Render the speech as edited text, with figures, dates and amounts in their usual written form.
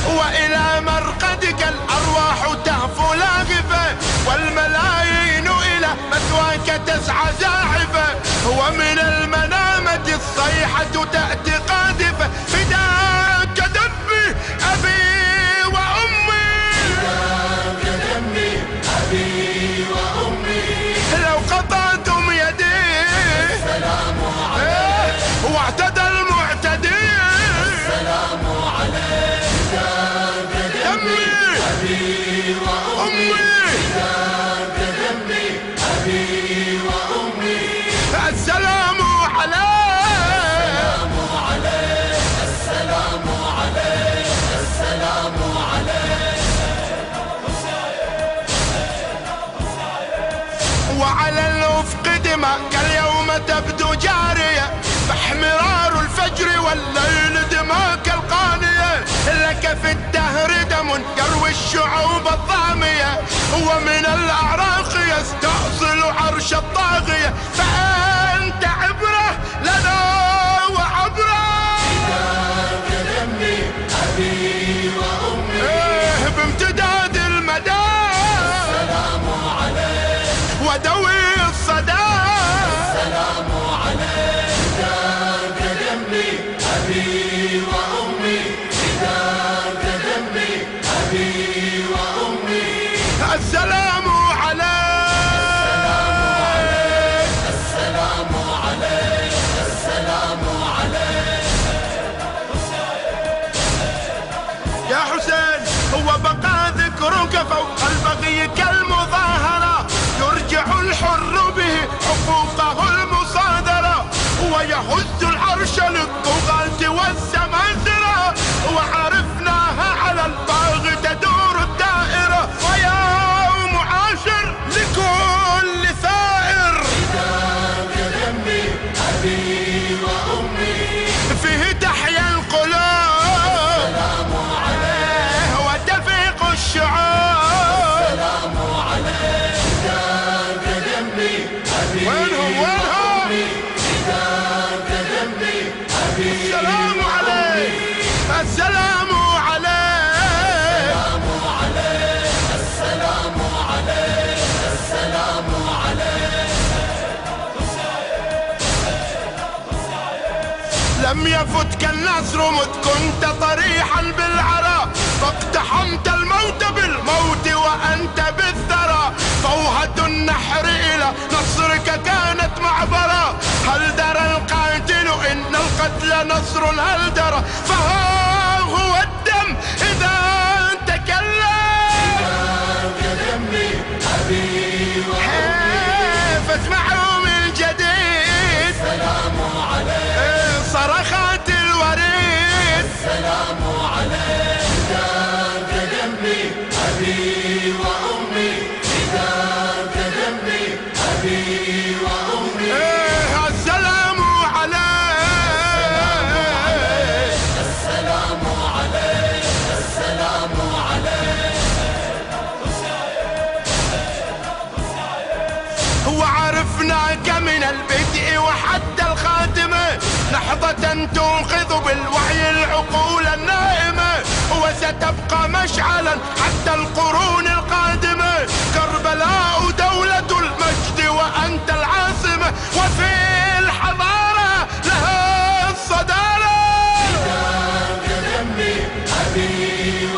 وإلى مرقدك الأرواح تهفو لاغفة، والملايين إلى مثواك تسعى زاحفة، ومن المنامة الصيحة تأتي قاذفة، فداك دمي أبي وأمي، فداك دمي أبي وأمي، لو قطعتم يدي السلام عليك، واعتدى المعتدي السلام عليك، فداك دمي أبي وأمي، فداك دمي أبي وأمي، السلام عليك، السلام عليك، السلام عليك، وعلى الأفق دماءك اليوم تبدو جارية، فاحمرار الفجر والليل دماءك القانية، لك في الدهر دم يروي الشعوب الظامية، ومن الأعراق يستأصل عرش الطاغية، فأنت عبرة لنا وعبرة، فداك دمي أبي وأمي، بامتداد المدى السلام عليك، ودوي الصدى السلام عليك، فداك دمي أبي وأمي، فداك دمي أبي وأمي، السلام عليك، السلام عليك، السلام عليك، يا حسين. هو بقى ذكرك فوق البغي كالمظاهرة، يرجع الحر به حقوقه المصادرة، ويهز العرش للطغاة والسماسرة، وعرفناها على الباغي تدور الدائرة، ويوم عاشر لكل ثائر، فداك دمي أبي وأمي، فيه تحيا القلوب السلام عليك، وتفيق الشعوب السلام عليك، فداك دمي أبي وأمي، فداك دمي أبي السلام عليك، السلام عليك، السلام عليك، السلام عليك، لم يفتك النصر مذ كنت طريحا بالعراء، فاقتحمت الموت بالموت وأنت بالثرى، فوهة النحر إلى نصرك كانت معبرة، هل درى القاتل إن القتل نصر هل درى، فها هو الدم إذا تكلم، فداك دمي أبي وأمي، فاسمعوا من جديد السلام عليك، صرخات الوريد السلام عليك، فداك دمي أبي وأمي، فداك دمي أبي وأمي، السلام عليك، السلام عليك، السلام عليك، وعرفناك من البدء وحتى الخاتمة، لحظة تنقذ بالوحي العقول النائمة، وستبقى مشعلا حتى القرون القادمة، كربلاء دولة المجد وأنت العاصمة، وفي الحضارة لها الصدارة، فداك دمي أبي